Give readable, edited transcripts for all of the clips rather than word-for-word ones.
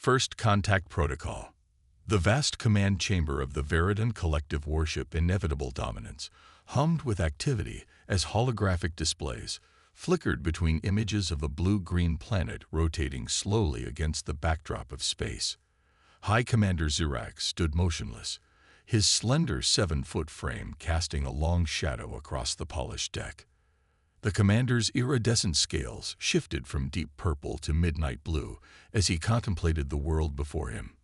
First Contact Protocol. The vast command chamber of the Veridan collective warship Inevitable Dominance hummed with activity as holographic displays flickered between images of a blue-green planet rotating slowly against the backdrop of space. High Commander Zirax stood motionless, his slender 7-foot frame casting a long shadow across the polished deck. The commander's iridescent scales shifted from deep purple to midnight blue as he contemplated the world before him.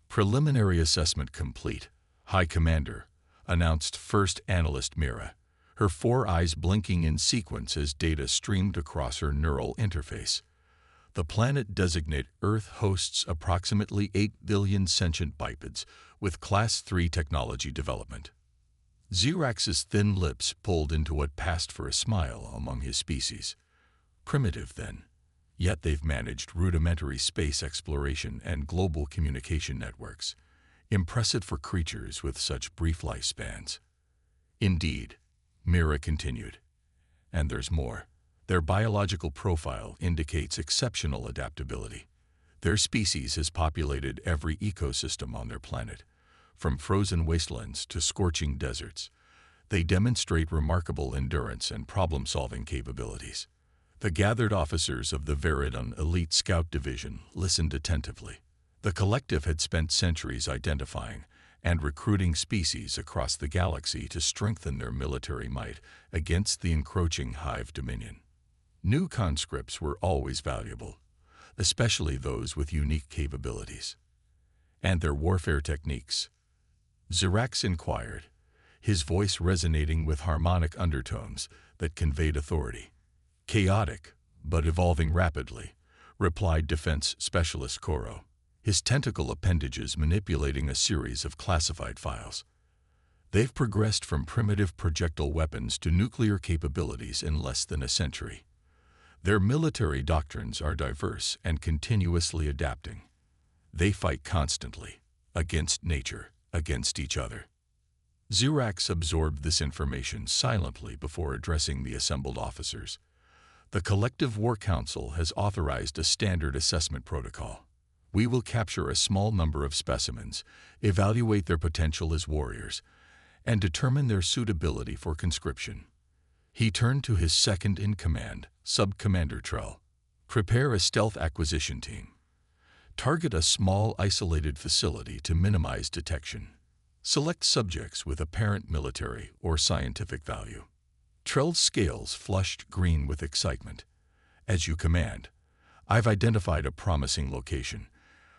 Preliminary assessment complete, High Commander, announced First Analyst Mira, her 4 eyes blinking in sequence as data streamed across her neural interface. The planet designate Earth hosts approximately 8 billion sentient bipeds with Class 3 technology development. Zirax's thin lips pulled into what passed for a smile among his species. Primitive, then. Yet they've managed rudimentary space exploration and global communication networks. Impressive for creatures with such brief lifespans. Indeed, Mira continued. And there's more. Their biological profile indicates exceptional adaptability. Their species has populated every ecosystem on their planet, from frozen wastelands to scorching deserts. They demonstrate remarkable endurance and problem-solving capabilities. The gathered officers of the Veridan Elite Scout Division listened attentively. The collective had spent centuries identifying and recruiting species across the galaxy to strengthen their military might against the encroaching Hive Dominion. New conscripts were always valuable, especially those with unique capabilities. And their warfare techniques? Zirax inquired, his voice resonating with harmonic undertones that conveyed authority. Chaotic, but evolving rapidly, replied Defense Specialist Koro, his tentacle appendages manipulating a series of classified files. They've progressed from primitive projectile weapons to nuclear capabilities in less than a century. Their military doctrines are diverse and continuously adapting. They fight constantly, against nature, against each other. Zirax absorbed this information silently before addressing the assembled officers. The Collective War Council has authorized a standard assessment protocol. We will capture a small number of specimens, evaluate their potential as warriors, and determine their suitability for conscription. He turned to his second-in-command, Sub-Commander Trell. Prepare a stealth acquisition team. Target a small, isolated facility to minimize detection. Select subjects with apparent military or scientific value. Trell's scales flushed green with excitement. As you command, I've identified a promising location,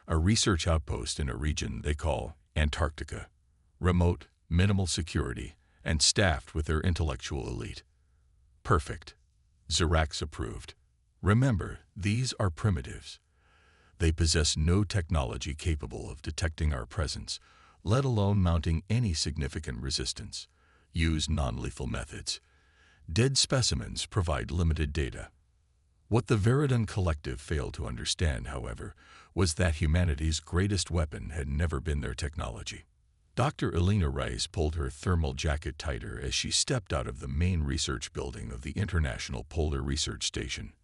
a research outpost in a region they call Antarctica. Remote, minimal security, and staffed with their intellectual elite. Perfect. Zirax approved. Remember, these are primitives. They possess no technology capable of detecting our presence, let alone mounting any significant resistance. Use non-lethal methods. Dead specimens provide limited data. What the Veridan Collective failed to understand, however, was that humanity's greatest weapon had never been their technology. Dr. Elena Rice pulled her thermal jacket tighter as she stepped out of the main research building of the International Polar Research Station.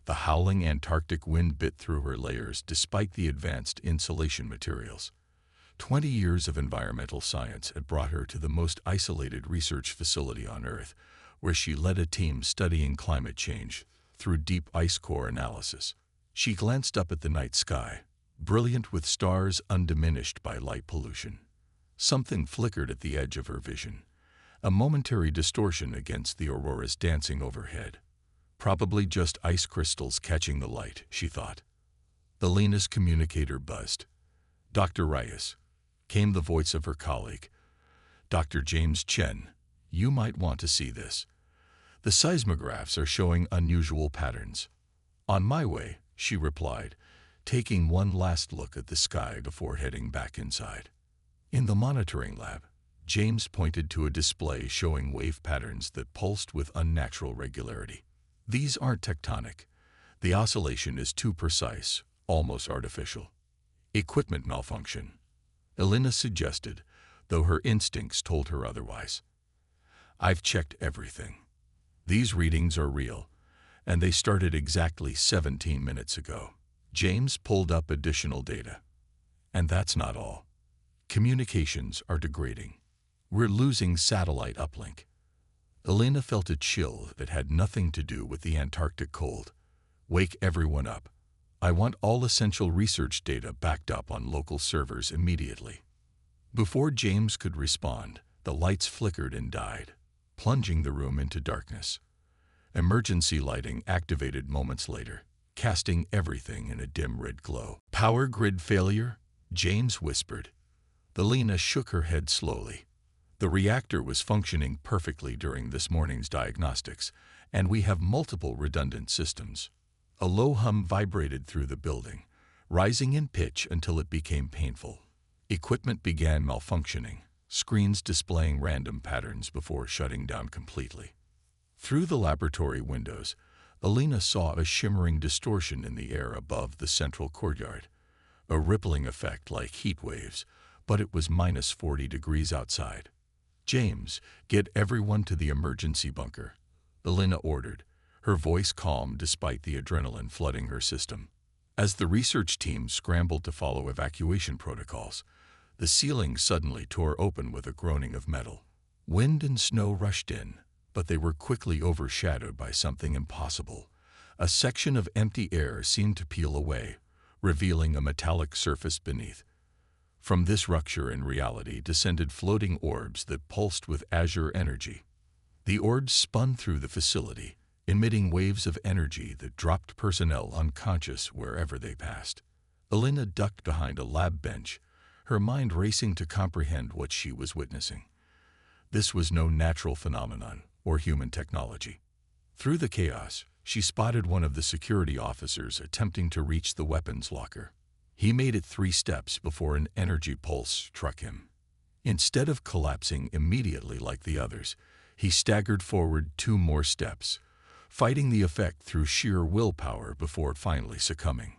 The howling Antarctic wind bit through her layers despite the advanced insulation materials. 20 years of environmental science had brought her to the most isolated research facility on Earth, where she led a team studying climate change through deep ice core analysis. She glanced up at the night sky, brilliant with stars undiminished by light pollution. Something flickered at the edge of her vision, a momentary distortion against the auroras dancing overhead. Probably just ice crystals catching the light, she thought. The Lena's communicator buzzed. Dr. Reyes, came the voice of her colleague. Dr. James Chen, you might want to see this. The seismographs are showing unusual patterns. On my way, she replied, taking one last look at the sky before heading back inside. In the monitoring lab, James pointed to a display showing wave patterns that pulsed with unnatural regularity. These aren't tectonic. The oscillation is too precise, almost artificial. Equipment malfunction, Elena suggested, though her instincts told her otherwise. I've checked everything. These readings are real, and they started exactly 17 minutes ago. James pulled up additional data. And that's not all. Communications are degrading. We're losing satellite uplink. Elena felt a chill that had nothing to do with the Antarctic cold. Wake everyone up. I want all essential research data backed up on local servers immediately. Before James could respond, the lights flickered and died, plunging the room into darkness. Emergency lighting activated moments later, casting everything in a dim red glow. Power grid failure? James whispered. Elena shook her head slowly. The reactor was functioning perfectly during this morning's diagnostics, and we have multiple redundant systems. A low hum vibrated through the building, rising in pitch until it became painful. Equipment began malfunctioning, screens displaying random patterns before shutting down completely. Through the laboratory windows, Elena saw a shimmering distortion in the air above the central courtyard, a rippling effect like heat waves, but it was minus 40 degrees outside. James, get everyone to the emergency bunker, Elena ordered, her voice calm despite the adrenaline flooding her system. As the research team scrambled to follow evacuation protocols, the ceiling suddenly tore open with a groaning of metal. Wind and snow rushed in, but they were quickly overshadowed by something impossible. A section of empty air seemed to peel away, revealing a metallic surface beneath. From this rupture in reality descended floating orbs that pulsed with azure energy. The orbs spun through the facility, emitting waves of energy that dropped personnel unconscious wherever they passed. Elena ducked behind a lab bench, her mind racing to comprehend what she was witnessing. This was no natural phenomenon or human technology. Through the chaos, she spotted one of the security officers attempting to reach the weapons locker. He made it 3 steps before an energy pulse struck him. Instead of collapsing immediately like the others, he staggered forward 2 more steps, fighting the effect through sheer willpower before finally succumbing.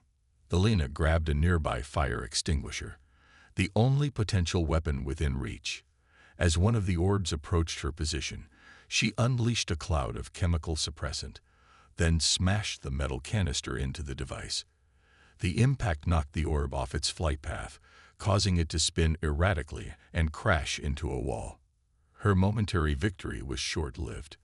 Elena grabbed a nearby fire extinguisher, the only potential weapon within reach. As one of the orbs approached her position, she unleashed a cloud of chemical suppressant, then smashed the metal canister into the device. The impact knocked the orb off its flight path, causing it to spin erratically and crash into a wall. Her momentary victory was short-lived.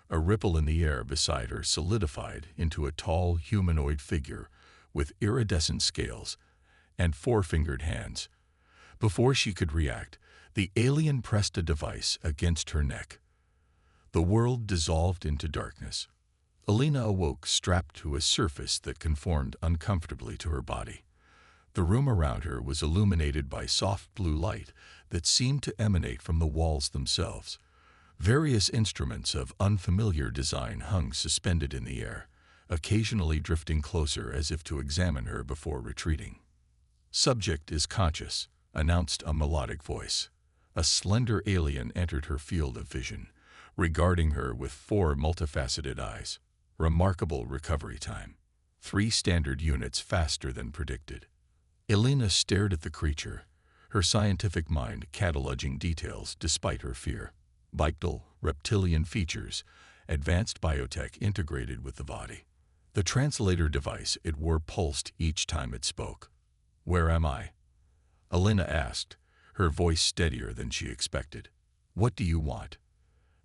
A ripple in the air beside her solidified into a tall humanoid figure with iridescent scales and 4-fingered hands. Before she could react, the alien pressed a device against her neck. The world dissolved into darkness. Elena awoke strapped to a surface that conformed uncomfortably to her body. The room around her was illuminated by soft blue light that seemed to emanate from the walls themselves. Various instruments of unfamiliar design hung suspended in the air, occasionally drifting closer as if to examine her before retreating. "Subject is conscious," announced a melodic voice. A slender alien entered her field of vision, regarding her with 4 multifaceted eyes. Remarkable recovery time. 3 standard units faster than predicted. Elena stared at the creature, her scientific mind cataloging details despite her fear. Vital, reptilian features, advanced biotech integrated with the body. The translator device it wore pulsed each time it spoke. "Where am I?" Elena asked, her voice steadier than she expected. "What do you want?"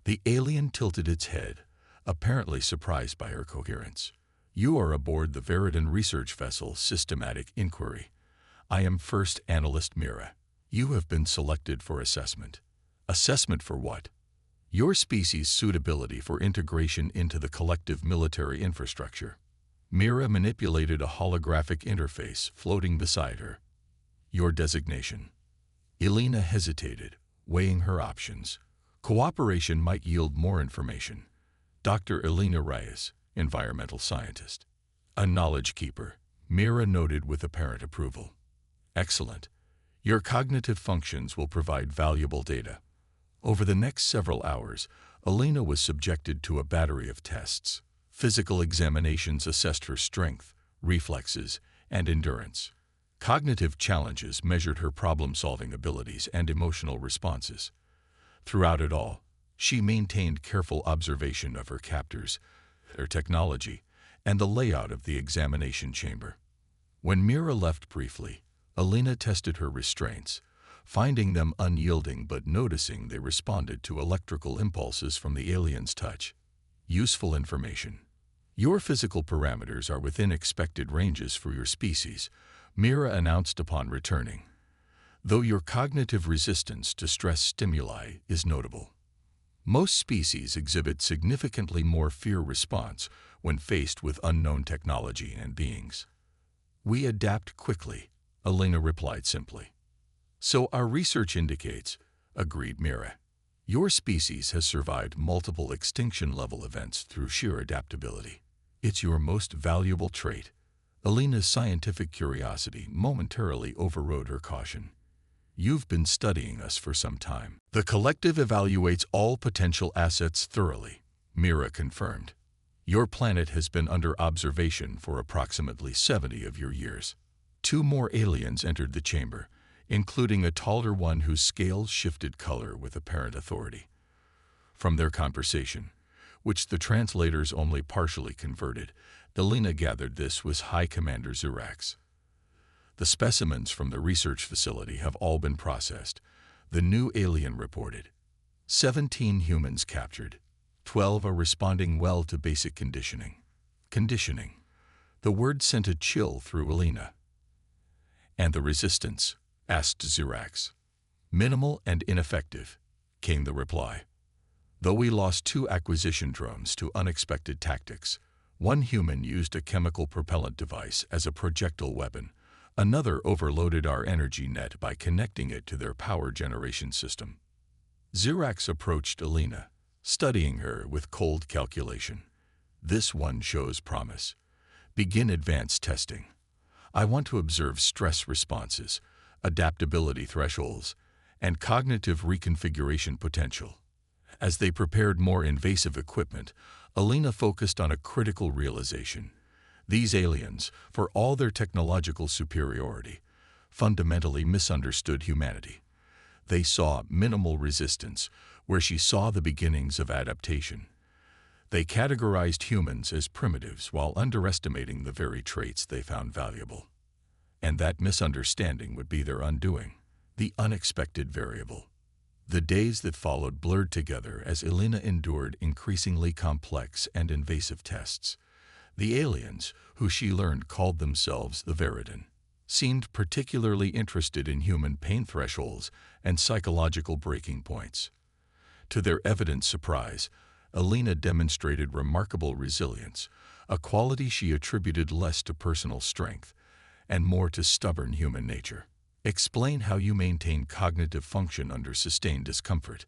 The alien tilted its head, apparently surprised by her coherence. "You are aboard the Veridan research vessel Systematic Inquiry. I am First Analyst Mira. You have been selected for assessment." "Assessment for what?" "Your species' suitability for integration into the collective military infrastructure." Mira manipulated a holographic interface floating beside her. "Your designation." Elena hesitated, weighing her options. Cooperation might yield more information. Dr. Elena Reyes, environmental scientist. "A knowledge keeper," Mira noted with apparent approval. "Excellent. Your cognitive functions will provide valuable data." Over the next several hours, Elena was subjected to a battery of tests. Physical examinations assessed her strength, reflexes, and endurance. Cognitive challenges measured her problem-solving abilities and emotional responses. Throughout it all, she maintained careful observation of her captors, their technology, and the layout of the examination chamber. When Mira left briefly, Alina tested her restraints, finding them unyielding but noticing they responded to electrical impulses from the alien's touch. Useful information. Your physical parameters are within expected ranges for your species, Mira announced upon returning, though your cognitive resistance to stress stimuli is notable. Most species exhibit significantly more fear response when faced with unknown technology and beings. We adapt quickly, Alina replied simply. So our research indicates, agreed Mira. Your species has survived multiple extinction-level events through sheer adaptability. It's your most valuable trait. Alina's scientific curiosity momentarily overrode her caution. You've been studying us for some time. The collective evaluates all potential assets thoroughly, Mira confirmed. Your planet has been under observation for approximately 70 of your years. 2 more aliens entered the chamber, including a taller one whose scales shifted color with apparent authority. From their conversation, which the translators only partially converted, Alina gathered this was High Commander Zirax. The specimens from the research facility have all been processed, the new alien reported. 17 humans captured. 12 are responding well to basic conditioning. Conditioning. The word sent a chill through Alina. And the resistance? Asked Zirax. Minimal and ineffective, came the reply. Though we lost 2 acquisition drones to unexpected tactics, 1 human used a chemical propellant device as a projectile weapon. Another overloaded our energy net by connecting it to their power generation system. Zirax approached Alina, studying her with cold calculation. This one shows promise. Begin advanced testing. I want to observe stress responses, adaptability thresholds, and cognitive reconfiguration potential. As they prepared more invasive equipment, Alina focused on a critical realization. These aliens, for all their technological superiority, fundamentally misunderstood humanity. They saw minimal resistance, where she saw the beginnings of adaptation. They categorized humans as primitives while underestimating the very traits they found valuable. And that misunderstanding would be their undoing, the unexpected variable. The days that followed blurred together as Alina endured increasingly complex and invasive tests. The aliens, who she learned called themselves the Veridan, seemed particularly interested in human pain thresholds and psychological breaking points. To their evident surprise, Alina demonstrated remarkable resilience, a quality she attributed less to personal strength and more to stubborn human nature. Explain how you maintain cognitive function under sustained discomfort,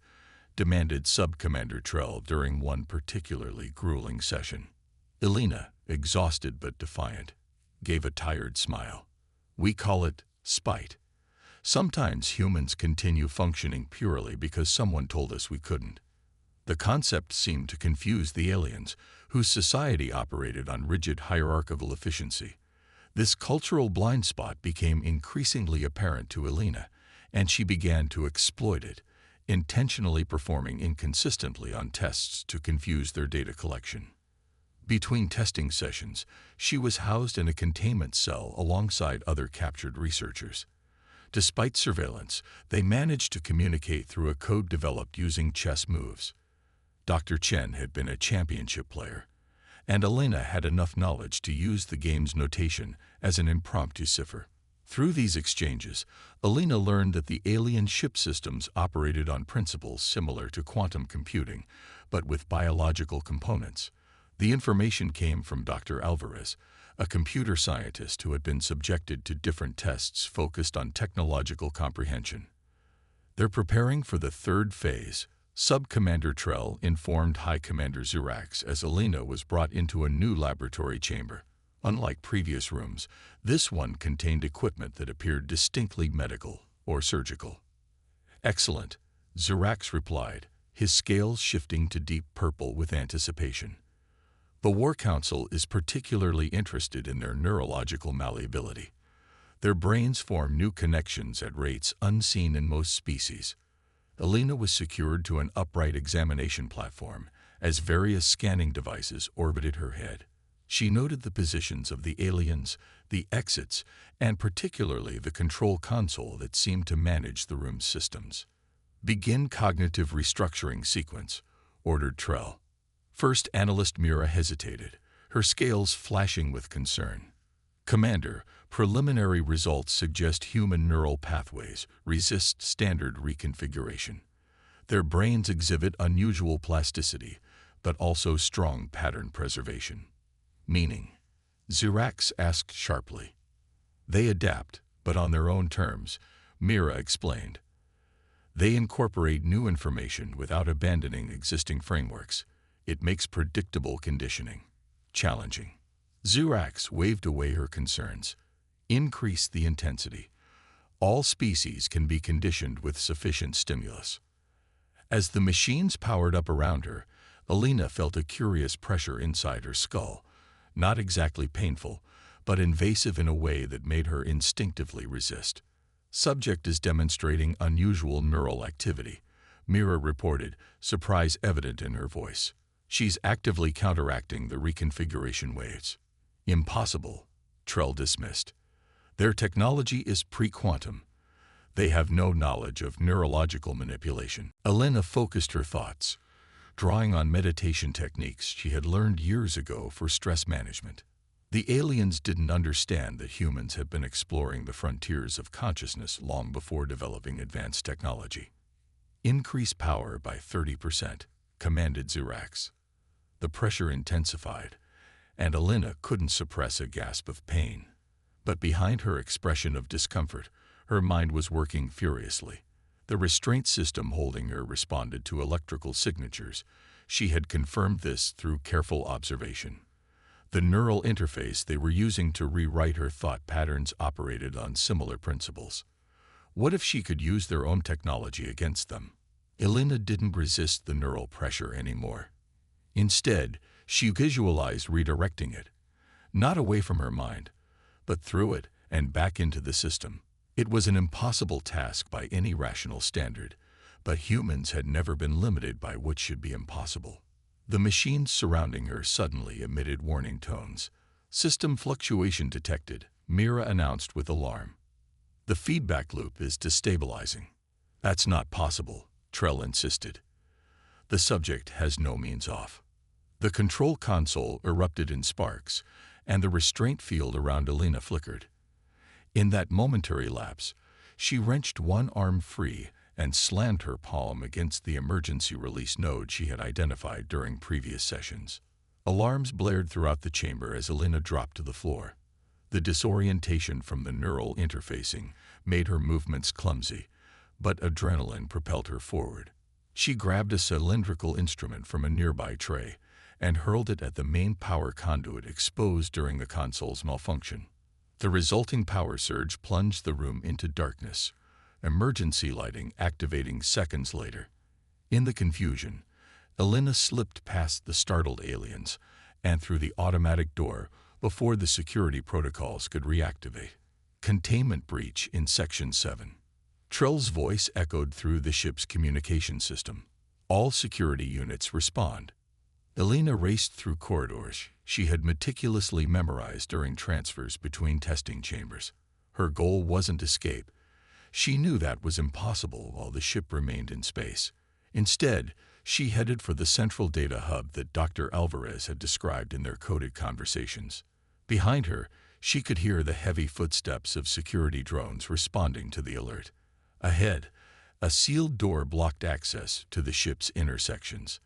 demanded Sub-Commander Trell during one particularly grueling session. Alina, exhausted but defiant, gave a tired smile. We call it spite. Sometimes humans continue functioning purely because someone told us we couldn't. The concept seemed to confuse the aliens, whose society operated on rigid hierarchical efficiency. This cultural blind spot became increasingly apparent to Alina, and she began to exploit it, intentionally performing inconsistently on tests to confuse their data collection. Between testing sessions, she was housed in a containment cell alongside other captured researchers. Despite surveillance, they managed to communicate through a code developed using chess moves. Dr. Chen had been a championship player, and Alina had enough knowledge to use the game's notation as an impromptu cipher. Through these exchanges, Alina learned that the alien ship systems operated on principles similar to quantum computing, but with biological components. The information came from Dr. Alvarez, a computer scientist who had been subjected to different tests focused on technological comprehension. They're preparing for the 3rd phase, Sub-Commander Trell informed High Commander Zirax as Alina was brought into a new laboratory chamber. Unlike previous rooms, this one contained equipment that appeared distinctly medical or surgical. Excellent, Zirax replied, his scales shifting to deep purple with anticipation. The War Council is particularly interested in their neurological malleability. Their brains form new connections at rates unseen in most species. Alina was secured to an upright examination platform as various scanning devices orbited her head. She noted the positions of the aliens, the exits, and particularly the control console that seemed to manage the room's systems. "Begin cognitive restructuring sequence," ordered Trell. First Analyst Mira hesitated, her scales flashing with concern. "Commander, preliminary results suggest human neural pathways resist standard reconfiguration. Their brains exhibit unusual plasticity, but also strong pattern preservation." "Meaning?" Zirax asked sharply. "They adapt, but on their own terms," Mira explained. "They incorporate new information without abandoning existing frameworks. It makes predictable conditioning challenging." Zirax waved away her concerns. "Increase the intensity. All species can be conditioned with sufficient stimulus." As the machines powered up around her, Alina felt a curious pressure inside her skull, not exactly painful, but invasive in a way that made her instinctively resist. "Subject is demonstrating unusual neural activity," Mira reported, surprise evident in her voice. "She's actively counteracting the reconfiguration waves." "Impossible," Trell dismissed. "Their technology is pre-quantum. They have no knowledge of neurological manipulation." Alina focused her thoughts, drawing on meditation techniques she had learned years ago for stress management. The aliens didn't understand that humans had been exploring the frontiers of consciousness long before developing advanced technology. "Increase power by 30%, commanded Zirax. The pressure intensified, and Alina couldn't suppress a gasp of pain. But behind her expression of discomfort, her mind was working furiously. The restraint system holding her responded to electrical signatures. She had confirmed this through careful observation. The neural interface they were using to rewrite her thought patterns operated on similar principles. What if she could use their own technology against them? Alina didn't resist the neural pressure anymore. Instead, she visualized redirecting it, not away from her mind, but through it and back into the system. It was an impossible task by any rational standard, but humans had never been limited by what should be impossible. The machines surrounding her suddenly emitted warning tones. "System fluctuation detected," Mira announced with alarm. "The feedback loop is destabilizing." "That's not possible," Trell insisted. "The subject has no means off." The control console erupted in sparks, and the restraint field around Alina flickered. In that momentary lapse, she wrenched one arm free and slammed her palm against the emergency release node she had identified during previous sessions. Alarms blared throughout the chamber as Alina dropped to the floor. The disorientation from the neural interfacing made her movements clumsy, but adrenaline propelled her forward. She grabbed a cylindrical instrument from a nearby tray and hurled it at the main power conduit exposed during the console's malfunction. The resulting power surge plunged the room into darkness, emergency lighting activating seconds later. In the confusion, Alina slipped past the startled aliens and through the automatic door before the security protocols could reactivate. "Containment breach in Section 7. Trell's voice echoed through the ship's communication system. "All security units respond." Alina raced through corridors she had meticulously memorized during transfers between testing chambers. Her goal wasn't escape. She knew that was impossible while the ship remained in space. Instead, she headed for the central data hub that Dr. Alvarez had described in their coded conversations. Behind her, she could hear the heavy footsteps of security drones responding to the alert. Ahead, a sealed door blocked access to the ship's inner sections.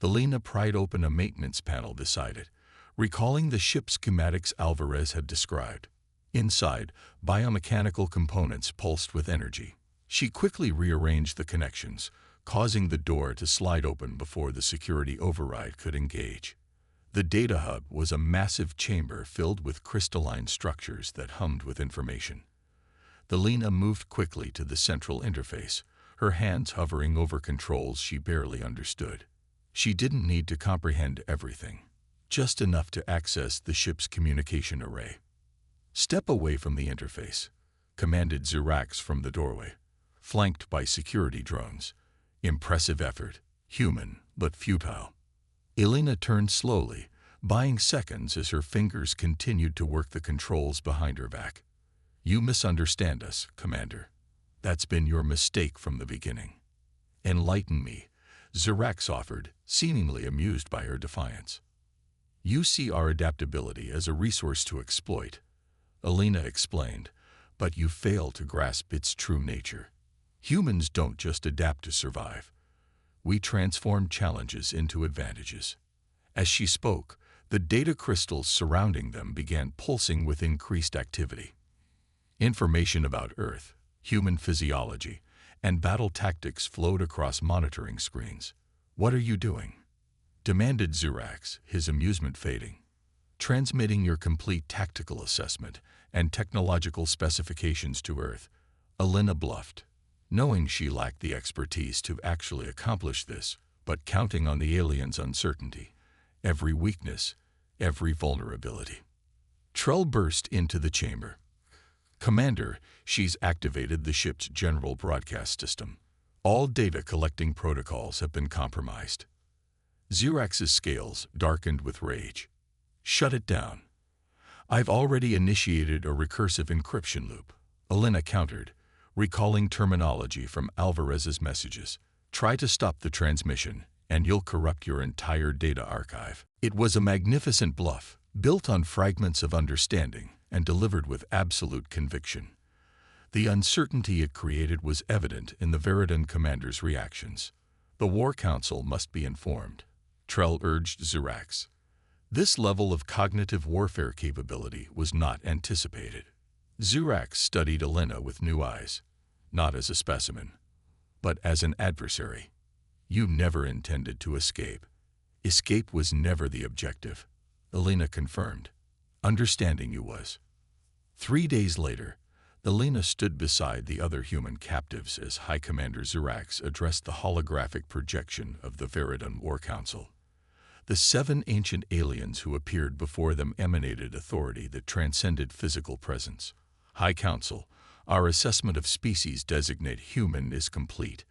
Alina pried open a maintenance panel beside it, recalling the ship's schematics Alvarez had described. Inside, biomechanical components pulsed with energy. She quickly rearranged the connections, causing the door to slide open before the security override could engage. The data hub was a massive chamber filled with crystalline structures that hummed with information. Alina moved quickly to the central interface, her hands hovering over controls she barely understood. She didn't need to comprehend everything, just enough to access the ship's communication array. "Step away from the interface," commanded Zirax from the doorway, flanked by security drones. Impressive effort, human but futile. Alina turned slowly, buying seconds as her fingers continued to work the controls behind her back. "You misunderstand us, Commander. That's been your mistake from the beginning." "Enlighten me," Zirax offered, seemingly amused by her defiance. "You see our adaptability as a resource to exploit," Alina explained, "but you fail to grasp its true nature. Humans don't just adapt to survive. We transform challenges into advantages." As she spoke, the data crystals surrounding them began pulsing with increased activity. Information about Earth, human physiology, and battle tactics flowed across monitoring screens. "What are you doing?" demanded Zirax, his amusement fading. "Transmitting your complete tactical assessment and technological specifications to Earth," Alina bluffed, knowing she lacked the expertise to actually accomplish this, but counting on the aliens' uncertainty, every weakness, every vulnerability. Trell burst into the chamber. "Commander, she's activated the ship's general broadcast system. All data collecting protocols have been compromised." Zirax's scales darkened with rage. "Shut it down." "I've already initiated a recursive encryption loop," Alina countered, recalling terminology from Alvarez's messages. "Try to stop the transmission, and you'll corrupt your entire data archive." It was a magnificent bluff, built on fragments of understanding and delivered with absolute conviction. The uncertainty it created was evident in the Veridan commander's reactions. "The War Council must be informed," Trell urged Zirax. This level of cognitive warfare capability was not anticipated. Zirax studied Alina with new eyes, not as a specimen, but as an adversary. "You never intended to escape." "Escape was never the objective," Alina confirmed. "Understanding you was." 3 days later, Alina stood beside the other human captives as High Commander Zirax addressed the holographic projection of the Veridan War Council. The 7 ancient aliens who appeared before them emanated authority that transcended physical presence. "High Council, our assessment of species designate human is complete,"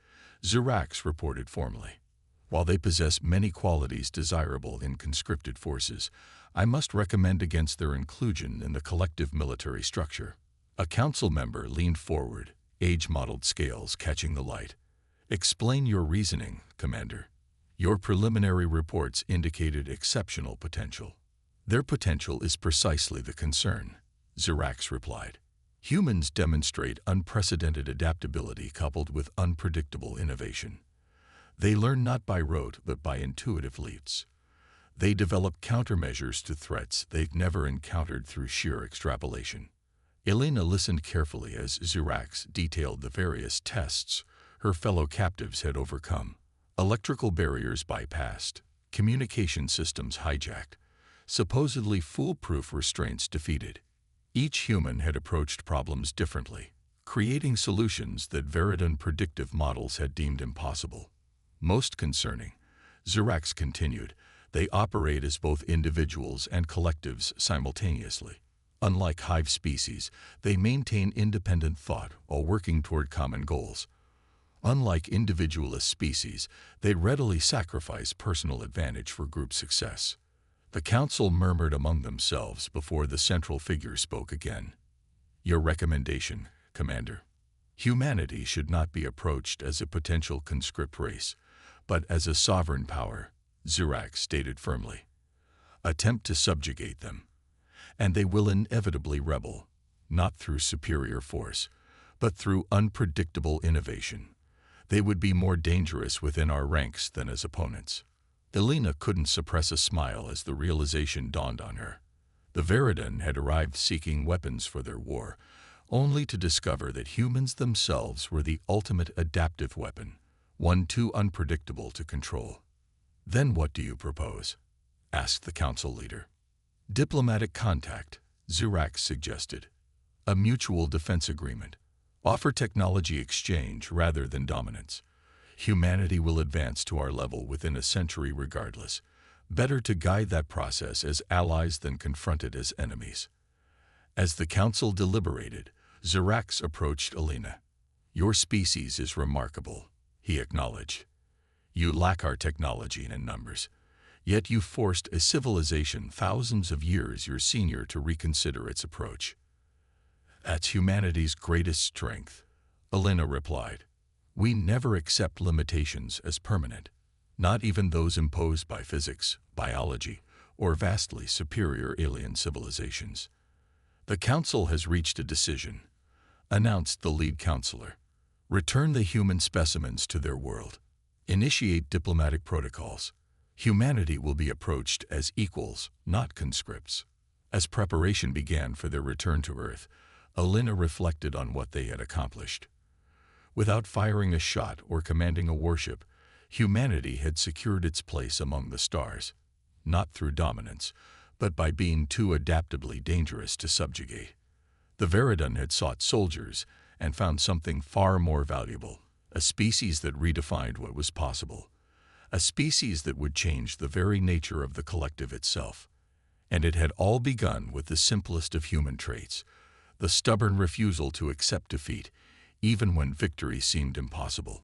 Zirax reported formally. "While they possess many qualities desirable in conscripted forces, I must recommend against their inclusion in the collective military structure." A council member leaned forward, age-modeled scales catching the light. "Explain your reasoning, Commander." "Your preliminary reports indicated exceptional potential." "Their potential is precisely the concern," Zirax replied. "Humans demonstrate unprecedented adaptability coupled with unpredictable innovation. They learn not by rote but by intuitive leaps. They develop countermeasures to threats they've never encountered through sheer extrapolation." Alina listened carefully as Zirax detailed the various tests her fellow captives had overcome. Electrical barriers bypassed, communication systems hijacked, supposedly foolproof restraints defeated. Each human had approached problems differently, creating solutions that Veridan predictive models had deemed impossible. "Most concerning," Zirax continued, "they operate as both individuals and collectives simultaneously. Unlike hive species, they maintain independent thought while working toward common goals. Unlike individualist species, they readily sacrifice personal advantage for group success." The council murmured among themselves before the central figure spoke again. "Your recommendation, Commander." "Humanity should not be approached as a potential conscript race, but as a sovereign power," Zirax stated firmly. "Attempt to subjugate them, and they will inevitably rebel, not through superior force, but through unpredictable innovation. They would be more dangerous within our ranks than as opponents." Alina couldn't suppress a smile as the realization dawned on her. The Veridan had arrived seeking weapons for their war, only to discover that humans themselves were the ultimate adaptive weapon, one too unpredictable to control. "Then what do you propose?" asked the council leader. "Diplomatic contact," Zirax suggested. "A mutual defense agreement. Offer technology exchange rather than dominance. Humanity will advance to our level within a century regardless. Better to guide that process as allies than confront it as enemies." As the council deliberated, Zirax approached Alina. "Your species is remarkable," he acknowledged. "You lack our technology and numbers, Yet you forced a civilization thousands of years your senior to reconsider its approach. That's humanity's greatest strength, Elena replied. We never accept limitations as permanent, not even those imposed by physics, biology, or vastly superior alien civilizations. The Council has reached a decision, announced the lead counselor. Return the human specimens to their world. Initiate diplomatic protocols. Humanity will be approached as equals, not conscripts. As preparation began for their return to Earth, Elena reflected on what they had accomplished. Without firing a shot or commanding a warship, humanity had secured its place among the stars, not through dominance, but by being too adaptably dangerous to subjugate. The Veridan had sought soldiers and found something far more valuable, a species that redefined what was possible, a species that would change the very nature of the collective itself. And it had all begun with the simplest of human traits, the stubborn refusal to accept defeat, even when victory seemed impossible.